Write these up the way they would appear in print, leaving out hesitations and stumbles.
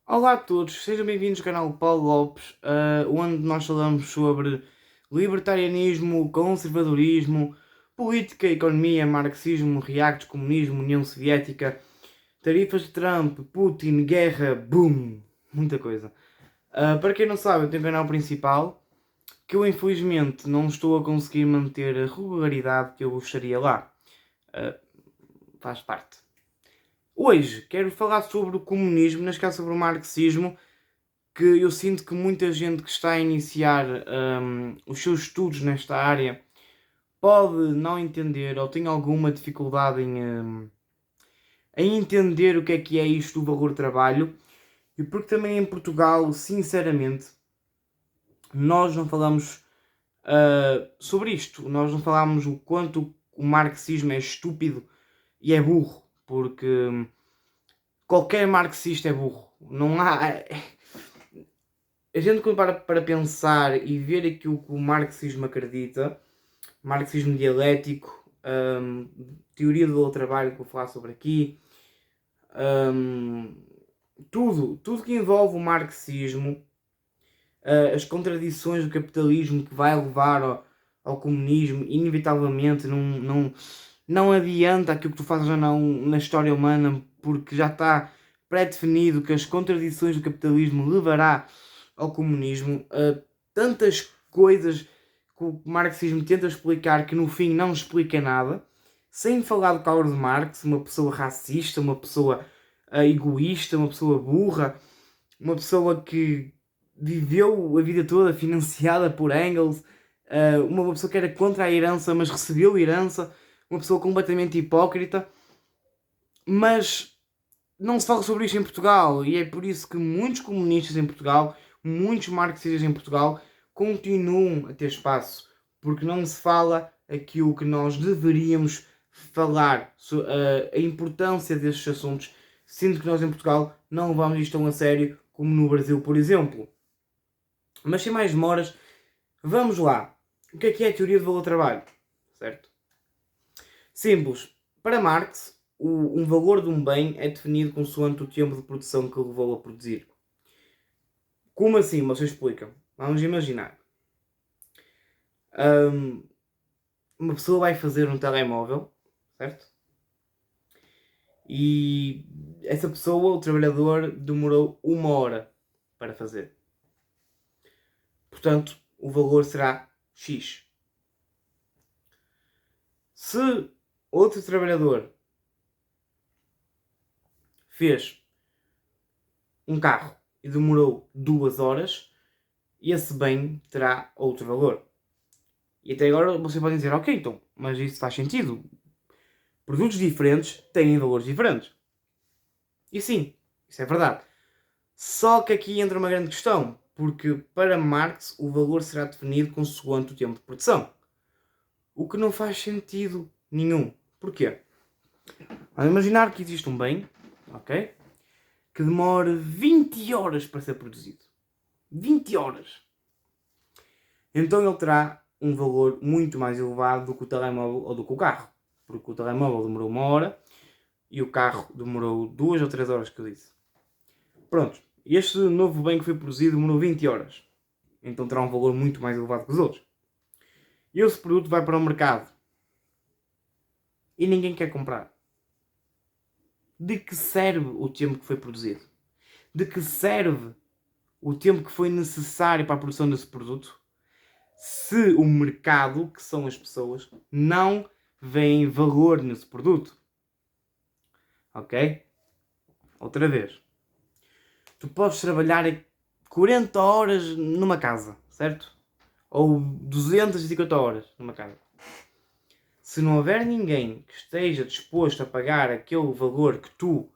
Olá a todos, sejam bem-vindos ao canal Paulo Lopes, onde nós falamos sobre libertarianismo, conservadorismo, política, economia, marxismo, reactos, comunismo, União Soviética, tarifas de Trump, Putin, guerra, boom, muita coisa. Para quem não sabe, eu tenho um canal principal que eu infelizmente não estou a conseguir manter a regularidade que eu gostaria lá. Uh, Faz parte. Hoje quero falar sobre o comunismo, neste caso sobre o marxismo, que eu sinto que muita gente que está a iniciar os seus estudos nesta área pode não entender ou tem alguma dificuldade em entender o que é isto do valor trabalho, e porque também em Portugal, sinceramente, nós não falamos sobre isto, nós não falamos o quanto o marxismo é estúpido e é burro, porque qualquer marxista é burro. Não há. A gente quando para pensar e ver aquilo que o marxismo acredita, marxismo dialético, teoria do valor trabalho que vou falar sobre aqui, tudo que envolve o marxismo, as contradições do capitalismo que vai levar ao comunismo, inevitavelmente não adianta aquilo que tu fazes ou não na história humana, porque já está pré-definido que as contradições do capitalismo levará ao comunismo. Tantas coisas que o marxismo tenta explicar que no fim não explica nada, sem falar do Karl Marx, uma pessoa racista, uma pessoa egoísta, uma pessoa burra, uma pessoa que viveu a vida toda financiada por Engels, uma pessoa que era contra a herança, mas recebeu herança, uma pessoa completamente hipócrita. Mas não se fala sobre isto em Portugal, e é por isso que muitos comunistas em Portugal, muitos marxistas em Portugal, continuam a ter espaço, porque não se fala aquilo que nós deveríamos falar, a importância destes assuntos, sendo que nós em Portugal não levamos isto tão a sério como no Brasil, por exemplo. Mas sem mais demoras, vamos lá. O que é a teoria do valor-trabalho? Certo? Simples. Para Marx, um valor de um bem é definido consoante o tempo de produção que levou a produzir. Como assim? Você explica. Vamos imaginar. Uma pessoa vai fazer um telemóvel, certo? E essa pessoa, o trabalhador, demorou 1 hora para fazer. Portanto, o valor será X. Se outro trabalhador fez um carro e demorou 2 horas, esse bem terá outro valor. E até agora você pode dizer, ok, então, mas isso faz sentido. Produtos diferentes têm valores diferentes. E sim, isso é verdade. Só que aqui entra uma grande questão, porque para Marx o valor será definido consoante o tempo de produção. O que não faz sentido nenhum. Porquê? Vamos imaginar que existe um bem, ok? Que demora 20 horas para ser produzido. 20 horas. Então ele terá um valor muito mais elevado do que o telemóvel ou do que o carro. Porque o telemóvel demorou 1 hora e o carro demorou 2 ou 3 horas que eu disse. Pronto, este novo bem que foi produzido demorou 20 horas. Então terá um valor muito mais elevado que os outros. E esse produto vai para o mercado. E ninguém quer comprar. De que serve o tempo que foi produzido? De que serve o tempo que foi necessário para a produção desse produto? Se o mercado, que são as pessoas, não veem valor nesse produto. Ok? Outra vez. Tu podes trabalhar 40 horas numa casa, certo? Ou 250 horas numa casa. Se não houver ninguém que esteja disposto a pagar aquele valor que tu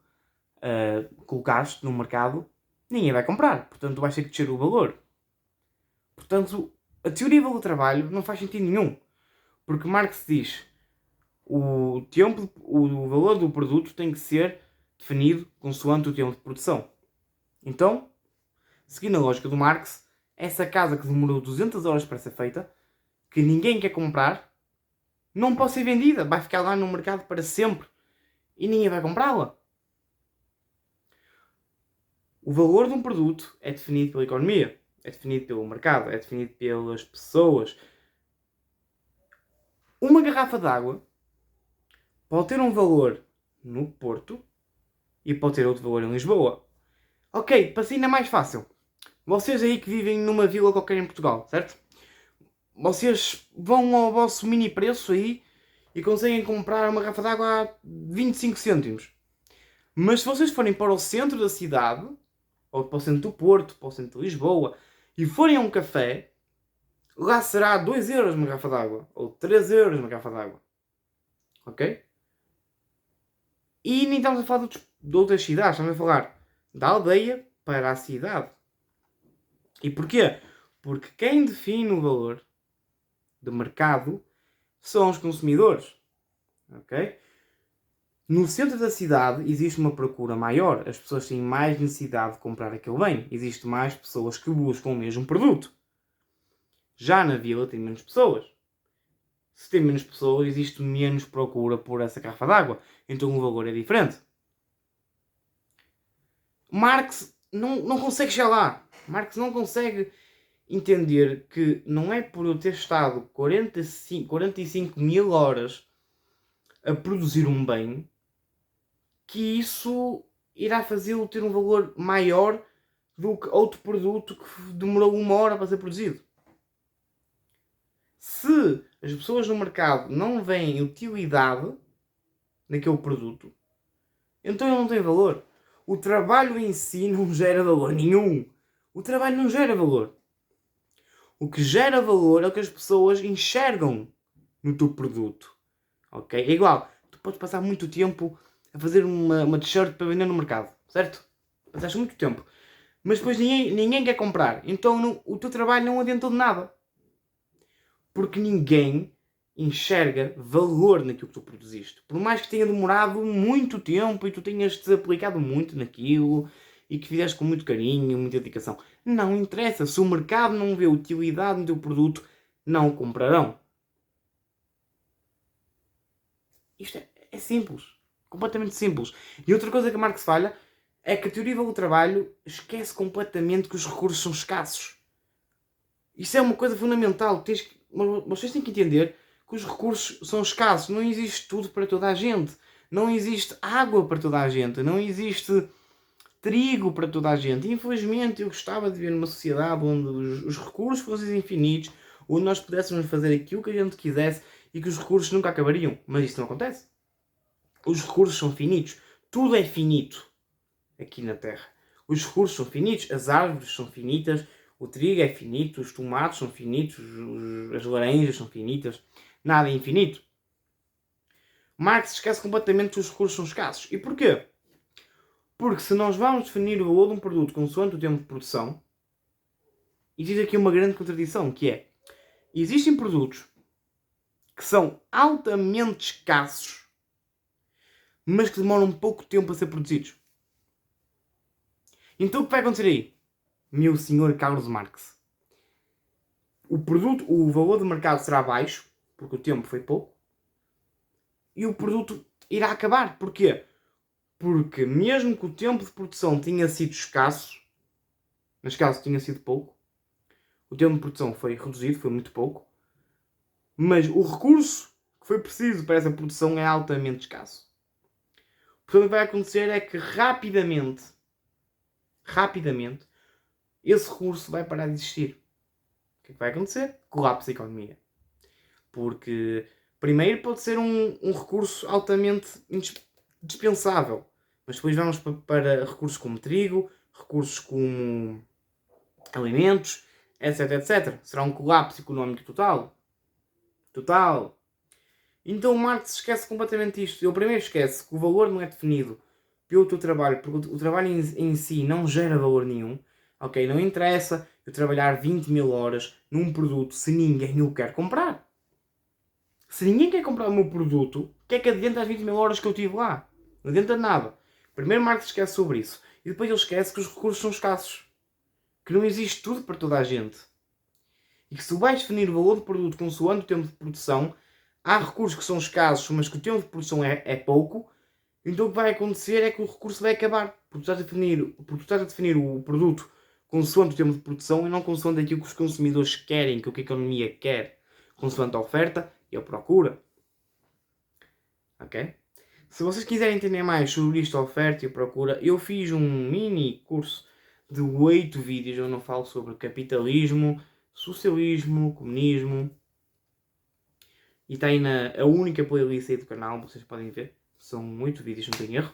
colocaste no mercado, ninguém vai comprar. Portanto, tu vais ter que descer o valor. Portanto, a teoria do trabalho não faz sentido nenhum. Porque Marx diz o valor do produto tem que ser definido consoante o tempo de produção. Então, seguindo a lógica do Marx, essa casa que demorou 200 horas para ser feita, que ninguém quer comprar, não pode ser vendida. Vai ficar lá no mercado para sempre. E ninguém vai comprá-la. O valor de um produto é definido pela economia, é definido pelo mercado, é definido pelas pessoas. Uma garrafa de água pode ter um valor no Porto e pode ter outro valor em Lisboa. Ok, para ser ainda mais fácil. Vocês aí que vivem numa vila qualquer em Portugal, certo? Vocês vão ao vosso mini preço aí e conseguem comprar uma garrafa de água a 25 cêntimos. Mas se vocês forem para o centro da cidade, ou para o centro do Porto, para o centro de Lisboa, e forem a um café, lá será 2 euros uma garrafa de água, ou 3 euros uma garrafa de água. Ok? E nem estamos a falar de outras cidades, estamos a falar da aldeia para a cidade. E porquê? Porque quem define o valor do mercado são os consumidores. Ok? No centro da cidade existe uma procura maior. As pessoas têm mais necessidade de comprar aquele bem. Existem mais pessoas que buscam o mesmo produto. Já na vila tem menos pessoas. Se tem menos pessoas, existe menos procura por essa garrafa d'água. Então o valor é diferente. Marx não consegue chegar lá. Marx não consegue entender que não é por eu ter estado 45 mil horas a produzir um bem que isso irá fazê-lo ter um valor maior do que outro produto que demorou 1 hora para ser produzido. Se as pessoas no mercado não veem utilidade naquele produto, então ele não tem valor. O trabalho em si não gera valor nenhum. O trabalho não gera valor. O que gera valor é o que as pessoas enxergam no teu produto. Ok? É igual. Tu podes passar muito tempo a fazer uma t-shirt para vender no mercado. Certo? Passaste muito tempo. Mas depois ninguém quer comprar. Então o teu trabalho não adiantou de nada. Porque ninguém enxerga valor naquilo que tu produziste. Por mais que tenha demorado muito tempo e tu tenhas te aplicado muito naquilo e que fizeste com muito carinho, muita dedicação. Não interessa. Se o mercado não vê utilidade no teu produto, não o comprarão. Isto é simples. Completamente simples. E outra coisa que a Marx falha é que a teoria do trabalho esquece completamente que os recursos são escassos. Isso é uma coisa fundamental. Vocês têm que entender que os recursos são escassos. Não existe tudo para toda a gente. Não existe água para toda a gente. Não existe trigo para toda a gente. Infelizmente, eu gostava de viver numa sociedade onde os recursos fossem infinitos, onde nós pudéssemos fazer aquilo que a gente quisesse e que os recursos nunca acabariam. Mas isso não acontece. Os recursos são finitos. Tudo é finito aqui na Terra. Os recursos são finitos, as árvores são finitas, o trigo é finito, os tomates são finitos, as laranjas são finitas. Nada é infinito. Marx esquece completamente que os recursos são escassos. E porquê? Porque se nós vamos definir o valor de um produto consoante o tempo de produção, existe aqui uma grande contradição, que é: existem produtos que são altamente escassos, mas que demoram pouco tempo a ser produzidos. Então o que vai acontecer aí? Meu senhor Carlos Marx. O valor de mercado será baixo, porque o tempo foi pouco, e o produto irá acabar. Porquê? Porque mesmo que o tempo de produção tenha sido escasso, neste caso tinha sido pouco, o tempo de produção foi reduzido, foi muito pouco, mas o recurso que foi preciso para essa produção é altamente escasso. Portanto, o que vai acontecer é que rapidamente, esse recurso vai parar de existir. O que é que vai acontecer? Colapso da economia. Porque, primeiro, pode ser um recurso altamente dispensável. Mas depois vamos para recursos como trigo, recursos como alimentos, etc, etc. Será um colapso económico total. Total. Então o Marx esquece completamente isto. Ele primeiro esquece que o valor não é definido pelo teu trabalho, porque o trabalho em si não gera valor nenhum. Ok, não interessa eu trabalhar 20 mil horas num produto se ninguém o quer comprar. Se ninguém quer comprar o meu produto, o que é que adianta as 20 mil horas que eu tive lá? Não adianta nada. Primeiro Marx esquece sobre isso. E depois ele esquece que os recursos são escassos. Que não existe tudo para toda a gente. E que se vais definir o valor do produto consoante o tempo de produção, há recursos que são escassos, mas que o tempo de produção é pouco, Então o que vai acontecer é que o recurso vai acabar, porque tu estás a definir o produto consoante o tempo de produção e não consoante aquilo que os consumidores querem, que o que a economia quer, consoante a oferta e a procura. Ok? Se vocês quiserem entender mais sobre isto, a oferta e a procura, eu fiz um mini curso de 8 vídeos onde eu falo sobre capitalismo, socialismo, comunismo. E está aí a única playlist aí do canal, vocês podem ver. São 8 vídeos, não tenho erro.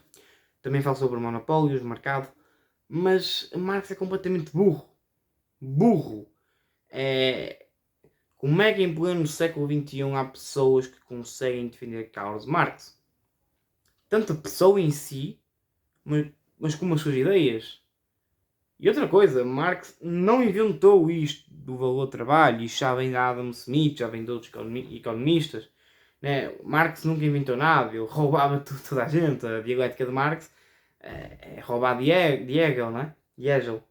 Também falo sobre monopólios, mercado. Mas Marx é completamente burro. Burro. Como é que em pleno século XXI há pessoas que conseguem defender Karl Marx? Tanto a pessoa em si, mas como as suas ideias. E outra coisa, Marx não inventou isto do valor do trabalho, isto já vem de Adam Smith, já vem de outros economistas. Né? Marx nunca inventou nada, ele roubava toda a gente. A dialética de Marx é roubar de Hegel, não é? De Hegel.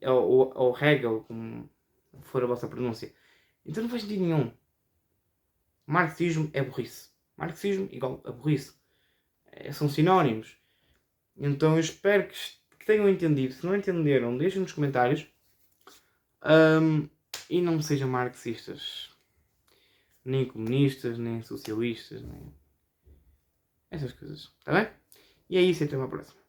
Ou Hegel, como for a vossa pronúncia. Então não faz sentido nenhum. Marxismo é burrice. Marxismo igual a burrice. São sinónimos. Então eu espero que tenham entendido. Se não entenderam, deixem nos comentários. E não sejam marxistas. Nem comunistas, nem socialistas, nem essas coisas. Está bem? E é isso, até uma próxima.